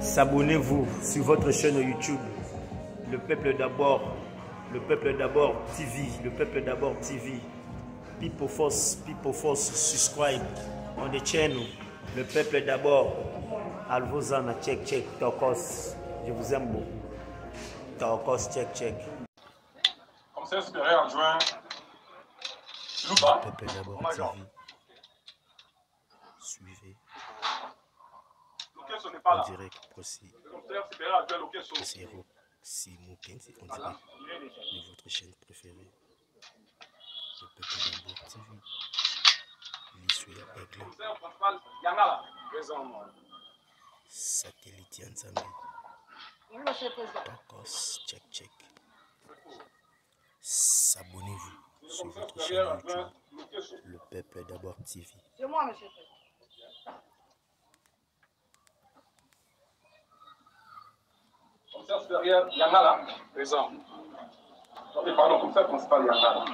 S'abonnez-vous sur votre chaîne YouTube. Le peuple d'abord TV. Le peuple d'abord TV. People Force, subscribe on the channel. Le peuple d'abord. Alvozana, check, Tokos. Je vous aime beaucoup. Tokos, check. Commissaire supérieur adjoint. Loupa. Le peuple d'abord TV. Suivez. Location n'est pas là. En direct, procès. Le commissaire supérieur adjoint location. C'est Simon Kenzie en direct de votre chaîne préférée. Le peuple d'abord TV. L'issue est claire. Commissaire principal Yangala. Présent. Satellite Yanzambi. Oui, monsieur le président. Tokos, check. S'abonnez-vous sur votre chaîne YouTube. Le peuple d'abord TV. C'est moi, monsieur le président. Commissaire supérieur Yangala. Présent. Pardon, commissaire principal Yangala.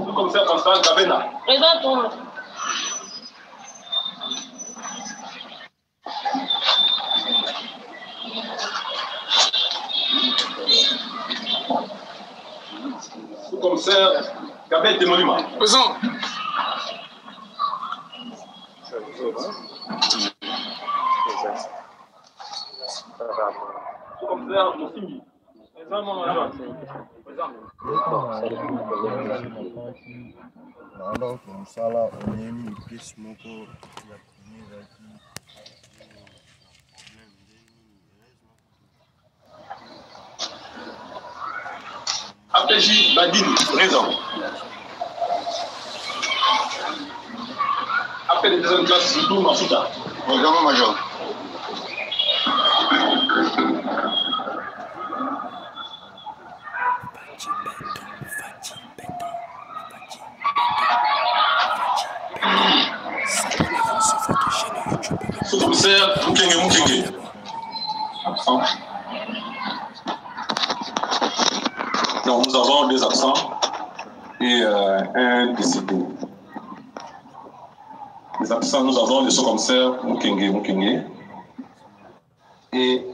Le commissaire principal Gabena. Présent pour moi. Le commissaire Gabet Démolima. Présent. Le commissaire Mossimbi. Présent, mon agent. Présent. Alors comme ça là, on est mis plus mon corps. APJ Badine, présent. Appel des deuxième classe, surtout Mafouta. Bonjour major. Sous-commissaire Mukenge. Absent. Donc nous avons deux absents et un décédé. Les absents, nous avons le sous-commissaire Mukenge. Et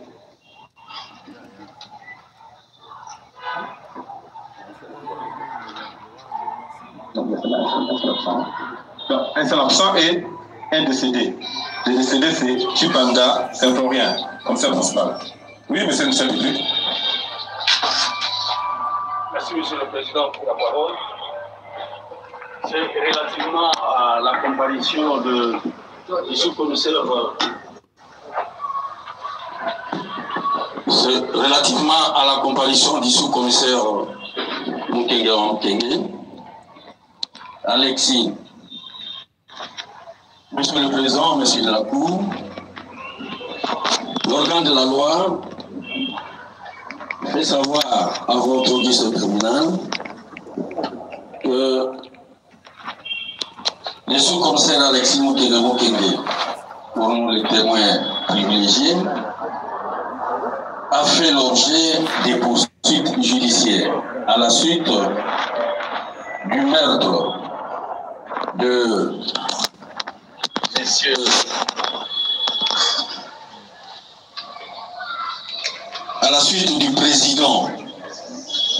un seul absent et un décédé. Le décédé, c'est Chipanda Symphorien, commissaire principal. Oui, monsieur le député. Merci, monsieur le président, pour la parole. C'est relativement à la comparution du sous-commissaire. C'est relativement à la comparution du sous-commissaire Mukenge. Alexis. Monsieur le Président, Monsieur de la Cour, l'organe de la loi fait savoir à votre audience tribunal que le sous-commissaire Alexis Mukenge, pour nous les témoins privilégiés, a fait l'objet des poursuites judiciaires à la suite du meurtre de messieurs à la suite du président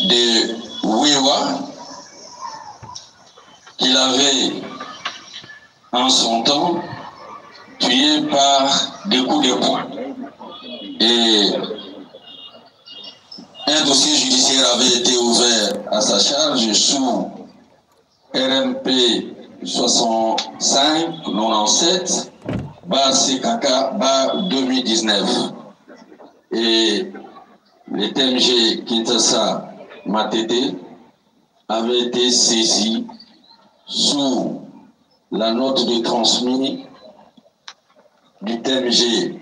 de Wewa qu'il avait en son temps tué par des coups de poing. Et un dossier judiciaire avait été ouvert à sa charge sous RMP 65-97 CKK 2019. Et le TMG Kinshasa Matete avait été saisi sous la note de transmis du TMG,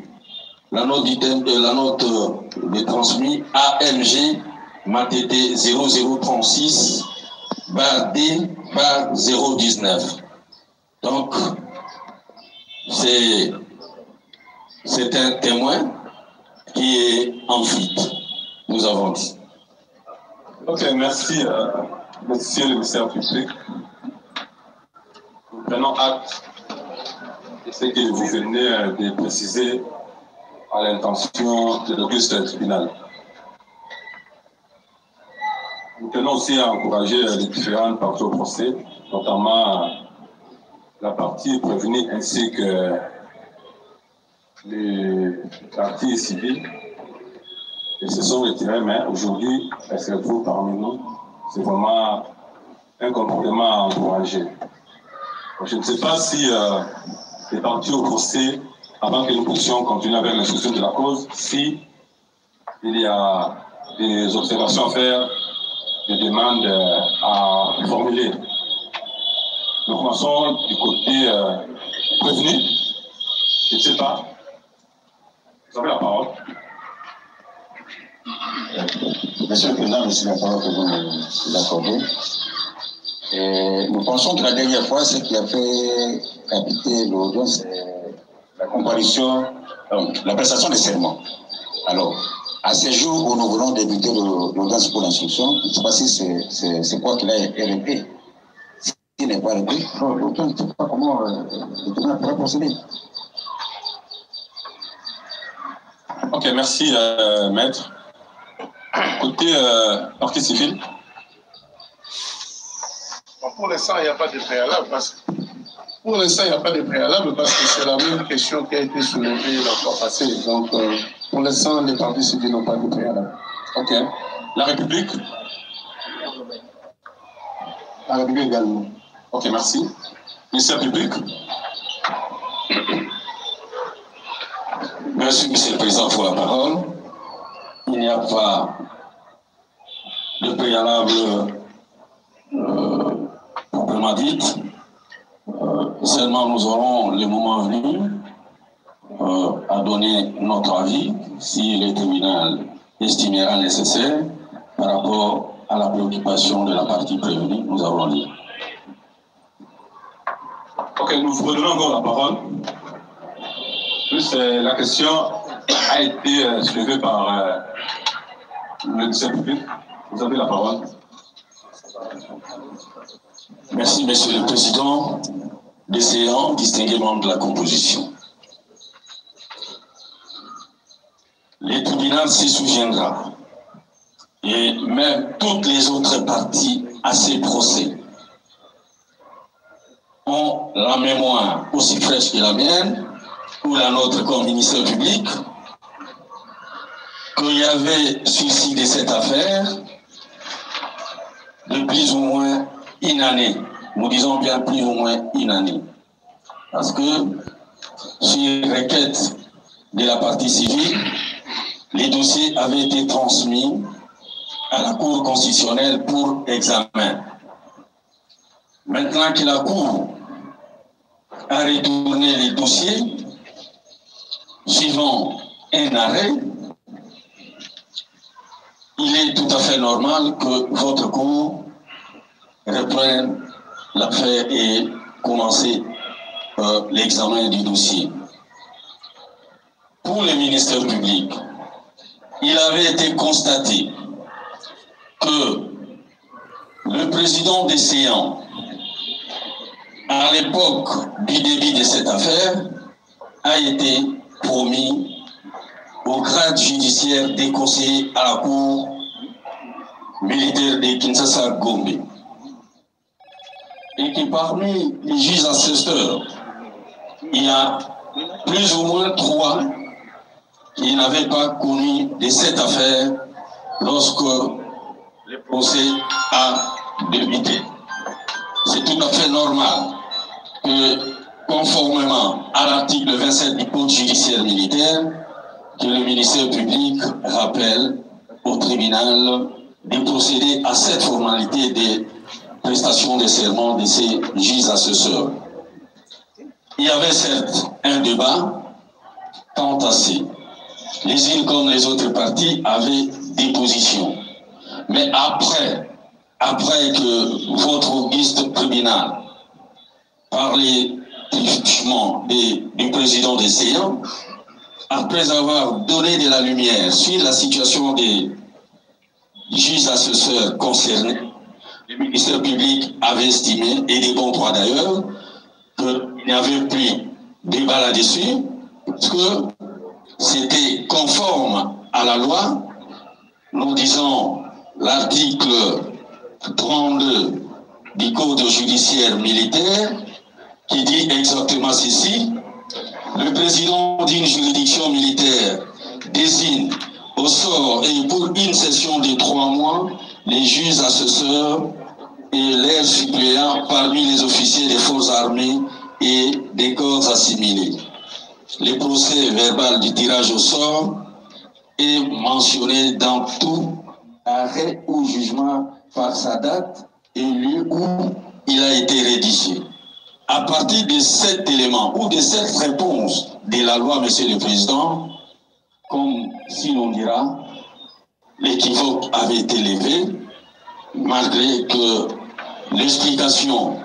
la note de transmis AMG Matete 0036 D 019. Donc, c'est un témoin qui est en fuite, nous avons dit. Ok, merci, monsieur le ministère public. prenons acte de ce que vous venez de préciser à l'intention de l'auguste tribunal. Nous tenons aussi à encourager les différentes parties au procès, notamment la partie prévenue ainsi que les parties civiles. Ils se sont retirés, mais aujourd'hui, elles se retrouvent parmi nous. C'est vraiment un comportement à encourager. Je ne sais pas si les parties au procès, avant que nous puissions continuer avec l'instruction de la cause, si il y a des observations à faire, des demandes à formuler. Nous commençons du côté prévenu. Je ne sais pas. Vous avez la parole. Monsieur le Président, merci de la parole que vous nous accordez. Nous pensons que la dernière fois, ce qui a fait capiter l'audience, c'est la comparution, la prestation des serments. Alors, à ce jour où nous voulons débuter l'audience pour l'instruction, je ne sais pas si c'est quoi qu'il a RP. S'il n'est pas RP, l'audience ne sait pas comment le tribunal pourra procéder. Ok, merci, maître. Côté partie civile. Pour l'instant, il n'y a pas de préalable parce que c'est la même question qui a été soulevée la fois passée. Donc, pour l'instant, les partis civils n'ont pas de préalable. Ok. La République? La République également. Ok, merci. Ministère public? Merci, Monsieur le Président, pour la parole. Il n'y a pas de préalable proprement dite. Seulement, nous aurons le moment venu à donner notre avis si le tribunal estimera nécessaire par rapport à la préoccupation de la partie prévenue. Nous avons dit. Ok, nous vous redonnons encore la parole. Plus la question a été soulevée par le ministère public. Vous avez la parole. Merci, Monsieur le Président. Des séants, distingués membres de la composition. Le tribunal s'y souviendra, et même toutes les autres parties à ces procès ont la mémoire aussi fraîche que la mienne, ou la nôtre comme ministère public, qu'il y avait suicide de cette affaire de plus ou moins une année. Nous disons bien plus ou moins une année. Parce que, sur requête de la partie civile, les dossiers avaient été transmis à la Cour constitutionnelle pour examen. Maintenant que la Cour a retourné les dossiers, suivant un arrêt, il est tout à fait normal que votre Cour reprenne l'affaire et commencer l'examen du dossier. Pour le ministère public, il avait été constaté que le président des séants, à l'époque du début de cette affaire, a été promis au grade judiciaire des conseillers à la Cour militaire de Kinshasa-Gombe. Et que parmi les juges assesseurs, il y a plus ou moins 3 qui n'avaient pas connu de cette affaire lorsque le procès a débuté. C'est tout à fait normal que, conformément à l'article 27 du Code judiciaire militaire, que le ministère public rappelle au tribunal de procéder à cette formalité de prestation de serment de ces juges assesseurs. Il y avait certes un débat tant assez. Les unes comme les autres parties avaient des positions. Mais après que votre auguste tribunal parlait typiquement du président des séants, après avoir donné de la lumière sur la situation des juges assesseurs concernés, le ministère public avait estimé, et des bons droits d'ailleurs, qu'il n'y avait plus débat là-dessus, parce que c'était conforme à la loi. Nous disons l'article 32 du Code judiciaire militaire qui dit exactement ceci. Le président d'une juridiction militaire désigne au sort et pour une session de 3 mois les juges assesseurs et leurs suppléants parmi les officiers des forces armées et des corps assimilés. Le procès verbal du tirage au sort est mentionné dans tout arrêt ou jugement par sa date et lieu où il a été rédigé. À partir de cet élément ou de cette réponse de la loi, Monsieur le Président, comme si l'on dira, l'équivoque avait été levé, malgré que l'explication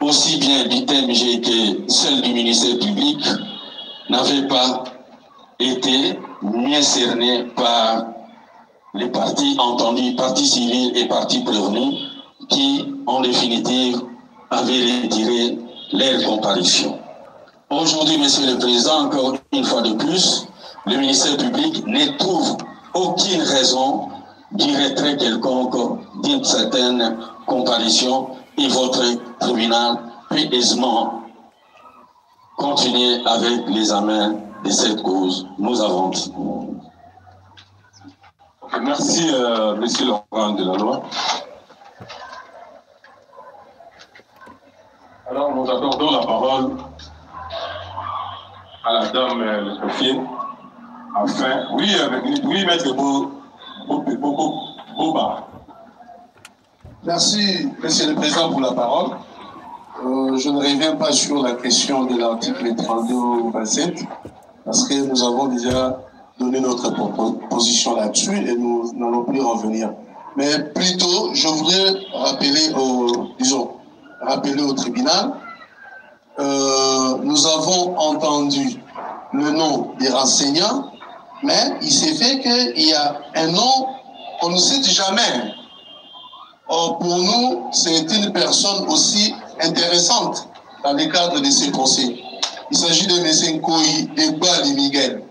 aussi bien du TMG que celle du ministère public n'avait pas été mieux cernée par les parties entendues, parties civiles et parties prévenues, qui, en définitive, avaient retiré leur comparution. Aujourd'hui, Monsieur le Président, encore une fois de plus, le ministère public ne trouve aucune raison du retrait quelconque d'une certaine comparution et votre tribunal peut aisément continuer avec l'examen de cette cause. Nous avons dit. Merci, Monsieur Laurent de la loi. Alors, nous accordons la parole à la dame le greffier, afin... Oui, maître Boba. Merci, Monsieur le Président, pour la parole. Je ne reviens pas sur la question de l'article 32 ou 27, parce que nous avons déjà donné notre position là-dessus et nous n'allons plus revenir. Mais plutôt, je voudrais rappeler au tribunal, nous avons entendu le nom des renseignants, mais il s'est fait qu'il y a un nom qu'on ne cite jamais. Or, pour nous, c'est une personne aussi intéressante dans le cadre de ces procès. Il s'agit de M. Nkoyi Degbali Miguel.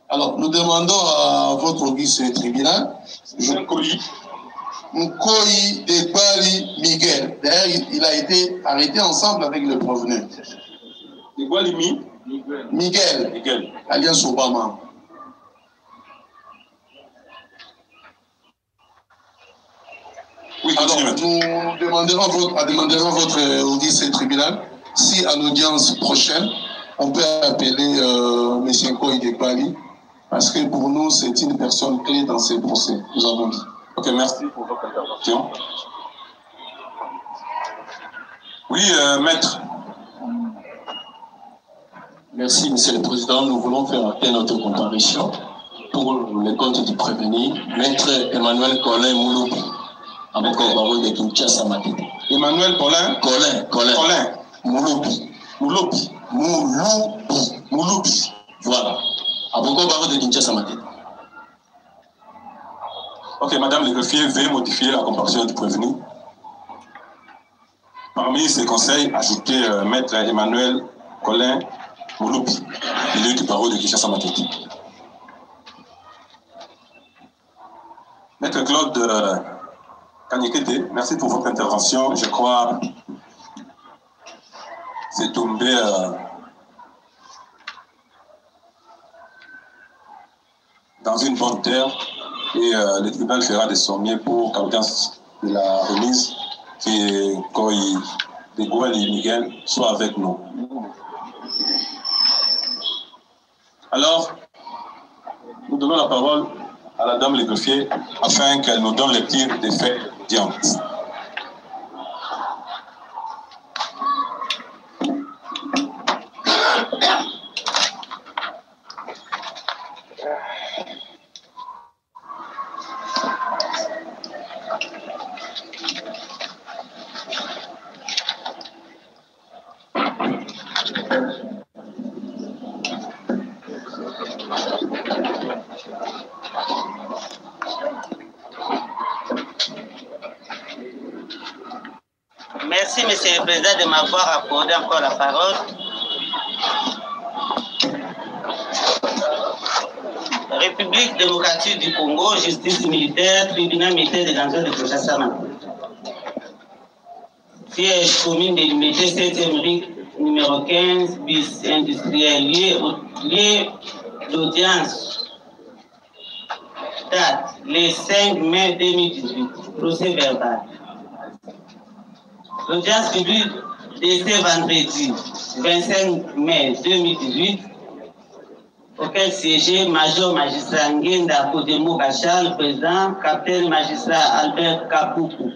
Alors, nous demandons à votre vice-tribunal, Nkoyi Degbali Miguel. D'ailleurs, il a été arrêté ensemble avec le prévenu. Degbali Miguel, alias Obama. Oui, alors, nous demanderons votre vice-tribunal si à l'audience prochaine, on peut appeler M. Nkoyi Degbali, parce que pour nous, c'est une personne clé dans ces procès. Nous avons dit. Ok, merci pour votre intervention. Oui, maître. Merci, Monsieur le Président. Nous voulons faire notre comparution pour le compte du prévenu, maître Emmanuel Colin Mouloubi, avec le barreau de Kinshasa Matete. Emmanuel Colin Mouloubi. Voilà. Avec le barreau de Kinshasa Matete. Ok, Madame le greffier, veuillez modifier la comparution du prévenu. Parmi ces conseils, ajoutez maître Emmanuel Colin Mouloubi, élu du barreau de Kinshasa Matete. Maître Claude Kanyekete, merci pour votre intervention. Je crois que c'est tombé dans une bonne terre et le tribunal fera de son mieux pour qu'audience de la remise que Nkoyi Degbali Miguel soit avec nous. Alors, nous donnons la parole à la dame le greffier afin qu'elle nous donne le tir des faits d'audience. Monsieur le Président, de m'avoir accordé encore la parole. République démocratique du Congo, justice militaire, tribunal militaire de l'Anjou de Kinshasa. Siège commune de l'unité 7e rue numéro 15 bis industriel, lieu d'audience. Date, le 5 mai 2018, procès verbal. L'audience publique de ce vendredi 25 mai 2018, auquel siégeait Major Magistrat Ngenda Kodemo Bachar, le président, Capitaine Magistrat Albert Kapuku,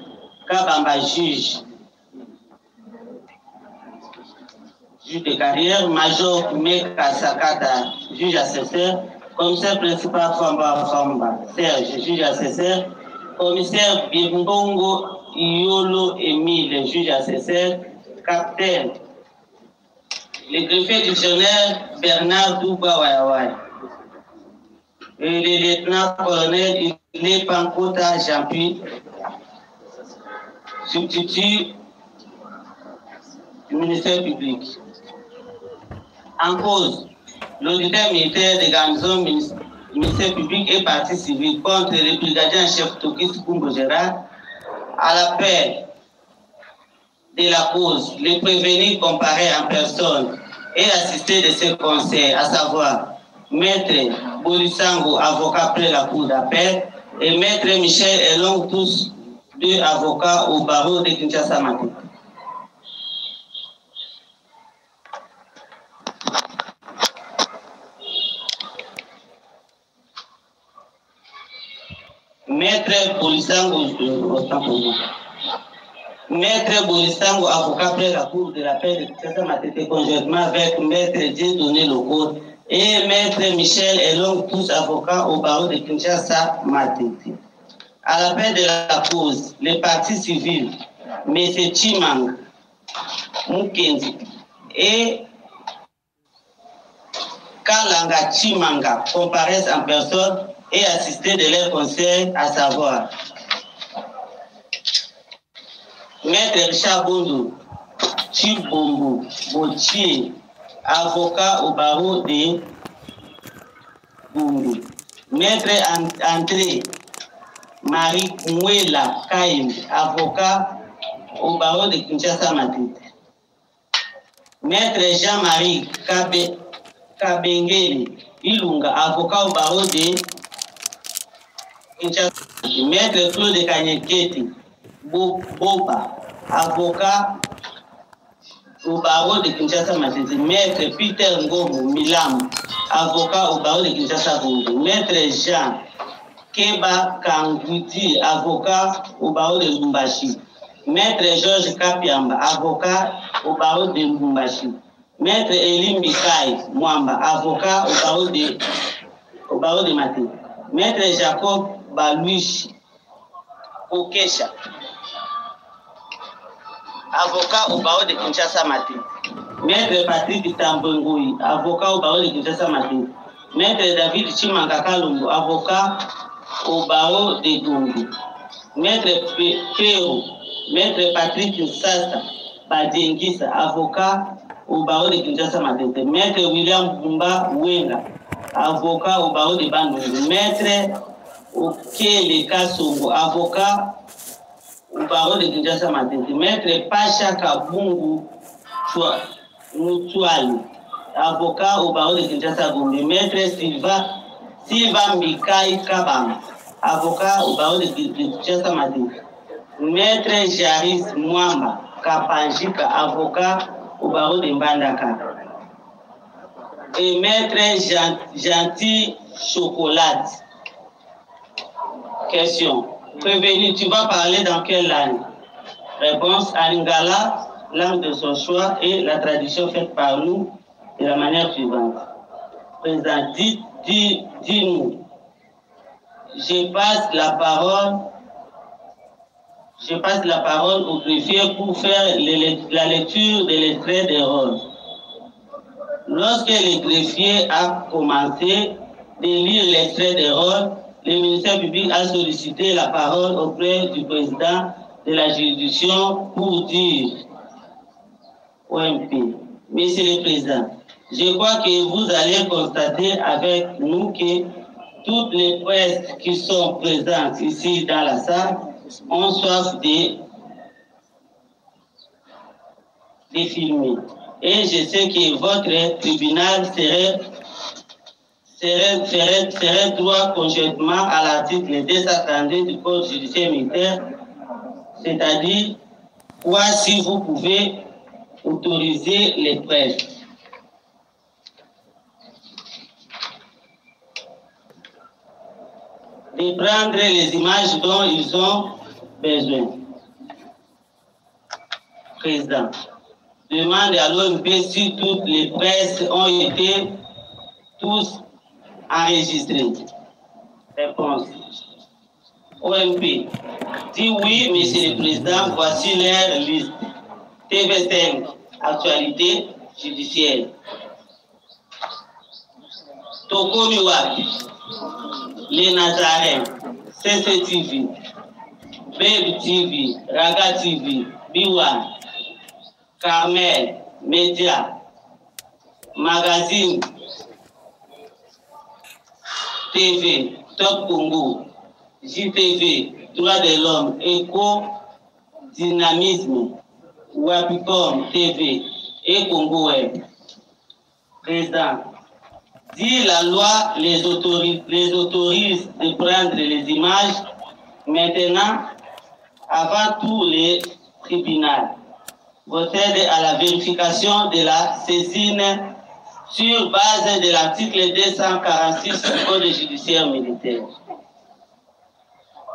Kabamba juge de carrière, Major Meka Sakata, juge assesseur, commissaire principal Famba Famba, Serge, juge assesseur, commissaire Bimbongo Iolo Emile, juge assesseur, capitaine, le greffier divisionnaire Bernard Douba Wayaway, et le lieutenant-colonel Ilé Pankota Jean-Pierre, substitut du ministère public. En cause, l'auditeur militaire des garnisons du ministère public et partie civile contre le brigadier en chef Tokis Kumbo Gérard à l'appel de la cause, le prévenu comparé en personne et assisté de ses conseils, à savoir Maître Bolisango, avocat près la cour d'appel, et Maître Michel Elong, tous deux avocats au barreau de Kinshasa Matin. Maître Bolisango, avocat près la cour de l'appel de Kinshasa Matete, conjointement avec Maître Dieudonné Loco et Maître Michel Elong, tous avocats au barreau de Kinshasa Matete. À l'appel de la cause, les partis civils, M. Chimang Mukenzi et Kalanga Chimanga comparaissent en personne et assistés de leurs conseils, à savoir Maître Richard Bondo, Chibombo Botier, avocat au barreau de Bondo, Maître André Marie Mwela Kaim, avocat au barreau de Kinshasa Matete, Maître Jean-Marie Kabengele Ilunga, avocat au barreau de Maître Claude Kanyekete Boba, avocat au barreau de Kinshasa Matete, Maître Peter Ngobo Milam, avocat au barreau de Kinshasa Bondo, Maître Jean Keba Kangouti, avocat au barreau de Lumbashi, Maître Georges Kapiamba, avocat au barreau de Lumbashi, Maître Elim Bikai Mwamba, avocat au barreau de Maté, Maître Jacob Baluish Okesha, avocat au barreau de Kinshasa Maté, Maître Patrick Tambongoui, avocat au barreau de Kinshasa Maté, Maître David Chimanga Kalumbo, avocat au barreau de Gongo, Maître Péro, Maître Patrick Sassa Badengisa, avocat au barreau de Kinshasa Matete, Maître William Bumba Wenga, avocat au barreau de Bandungu, Maître Okele Kasongo, avocat au barreau de Kinshasa Matete, Maître Pacha Kabungu Mutuali, avocat au barreau de Kinshasa Gombe, Maître Silva Mikai Kabam, avocat au barreau de Kinshasa Matete, Maître Jaris Mwamba Kapanjika, avocat au barreau de Mbandaka, et Maître Gentil Chocolat. Question. Prévenu, tu vas parler dans quelle langue? Réponse, à Lingala, langue de son choix, et la tradition faite par nous de la manière suivante. Président, dis-nous. Je passe la parole au greffier pour faire la lecture de l'extrait des rôles. Lorsque le greffier a commencé de lire l'extrait des rôles, le ministère public a sollicité la parole auprès du président de la juridiction pour dire OMP. Monsieur le Président, je crois que vous allez constater avec nous que toutes les presses qui sont présentes ici dans la salle ont soif de filmer. Et je sais que votre tribunal serait droit conjointement à l'article 232 du Code judiciaire militaire, c'est-à-dire quoi si vous pouvez autoriser les presses. De prendre les images dont ils ont besoin. Président, demande à l'OMP si toutes les presses ont été tous enregistrées. Réponse. OMP. Dit oui, Monsieur le Président, voici leur liste. TV5, actualité judiciaire. Toko Miwak, Les Nazarènes, CCTV, Baby TV, Raga TV, Biwa, Carmel, Média, Magazine, TV, Top Congo, JTV, Droits de l'homme, Éco, Dynamisme, Wapicom TV et Congo Web. Président, si la loi les autorise de prendre les images, maintenant, avant tout les tribunaux, procède à la vérification de la saisine sur base de l'article 246 du Code judiciaire militaire.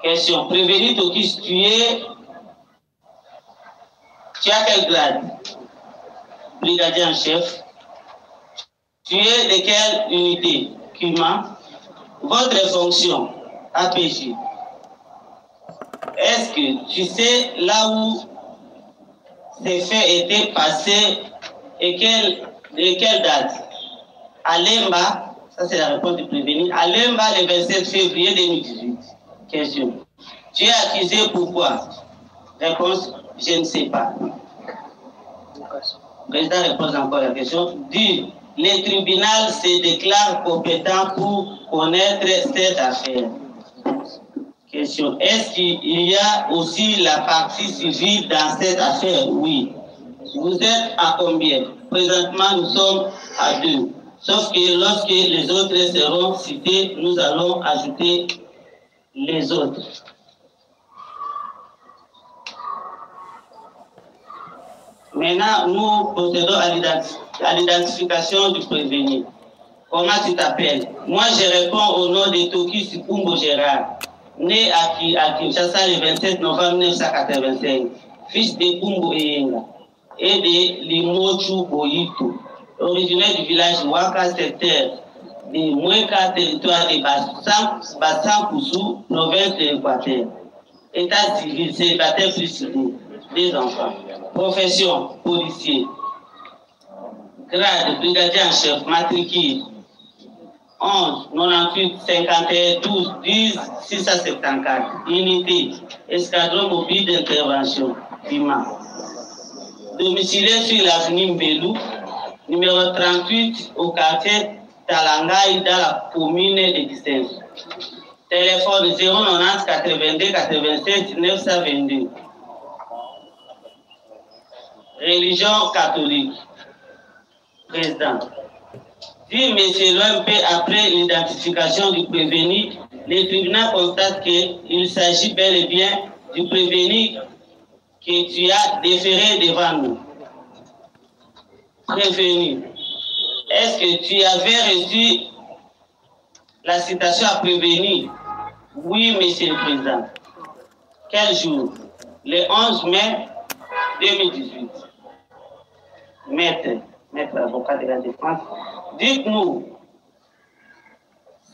Question. Prévenu Tokis, tu as quel grade? Brigadier en chef. Tu es de quelle unité? Cuma. Votre fonction? APJ. Est-ce que tu sais là où ces faits étaient passés et quelle date? À Lemba, ça c'est la réponse du prévenu, à Lemba le 27 février 2018. Question. Tu es accusé pourquoi? Réponse, je ne sais pas. Le président repose encore la question. Dit, le tribunal se déclare compétent pour connaître cette affaire. Question. Est-ce qu'il y a aussi la partie civile dans cette affaire? Oui. Vous êtes à combien? Présentement, nous sommes à 2. Sauf que lorsque les autres seront cités, nous allons ajouter les autres. Maintenant, nous procédons à l'identification du prévenu. Comment tu t'appelles? Moi, je réponds au nom de Toki Sikumbo Gérard, né à Kinshasa le 27 novembre 1985, fils de Kumbo Eyenga et de Limochu Boyito, originaire du village Waka, secteur de Moueka, territoire de Bassan Koussou, province de l'Équateur. État civil, célibataire plus des enfants. Profession, policier. Grade, brigadier en chef, matricule 11, 98, 51, 12, 10, 674. Unité, escadron mobile d'intervention, PIMA. Domicilié sur l'avenue Mbelou, numéro 38, au quartier Talangaï, dans la commune de Distance. Téléphone 090 82 87 922. Religion catholique. Président. Si M. l'OMP, après l'identification du prévenu, le tribunal constate qu'il s'agit bel et bien du prévenu que tu as déféré devant nous. Prévenu. Est-ce que tu avais reçu la citation à prévenir? Oui, Monsieur le Président. Quel jour? Le 11 mai 2018. Maître avocat de la défense, dites-nous,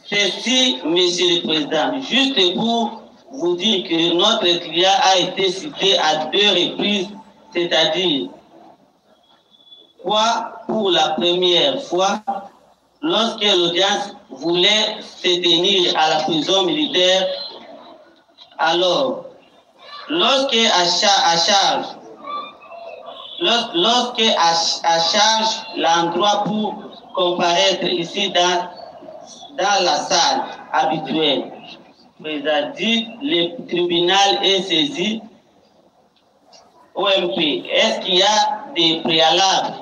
ceci, Monsieur le Président, juste pour vous dire que notre client a été cité à 2 reprises, c'est-à-dire, pour la première fois, lorsque l'audience voulait se tenir à la prison militaire, alors, lorsque à charge, lorsque à charge l'endroit pour comparaître ici dans la salle habituelle. C'est-à-dire, le tribunal est saisi. OMP, est-ce qu'il y a des préalables?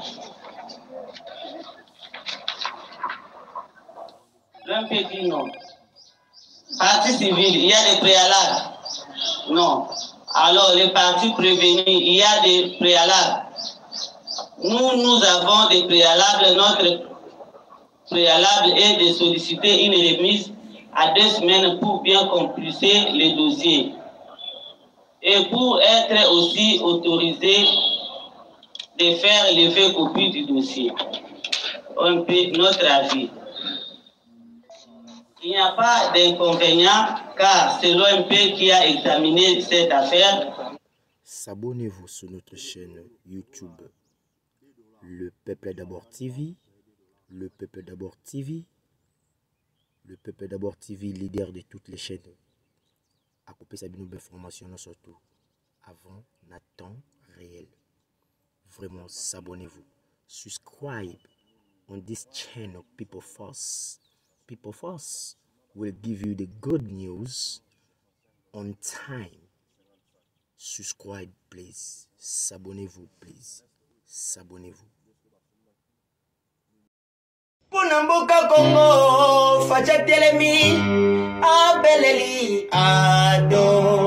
L'OMP dit non. Partie civile, il y a des préalables? Non. Alors, les partis prévenus, il y a des préalables? Nous avons des préalables. Notre préalable est de solliciter une remise à 2 semaines pour bien compulser les dossiers et pour être aussi autorisé de faire lever copie du dossier. On peut notre avis. Il n'y a pas d'inconvénient car c'est l'OMP qui a examiné cette affaire. Abonnez-vous sur notre chaîne YouTube Le Peuple d'abord TV. Le Peuple d'abord TV. Le Peuple d'abord TV, leader de toutes les chaînes. À couper sa bonne information surtout. Avant, en temps réel. Vraiment, s'abonnez-vous. Subscribe on this channel, People Force. People Force will give you the good news on time. Subscribe, please. S'abonnez-vous, please. S'abonnez-vous. Punamboka Congo, Facha Telemi, Abeleli, Ado.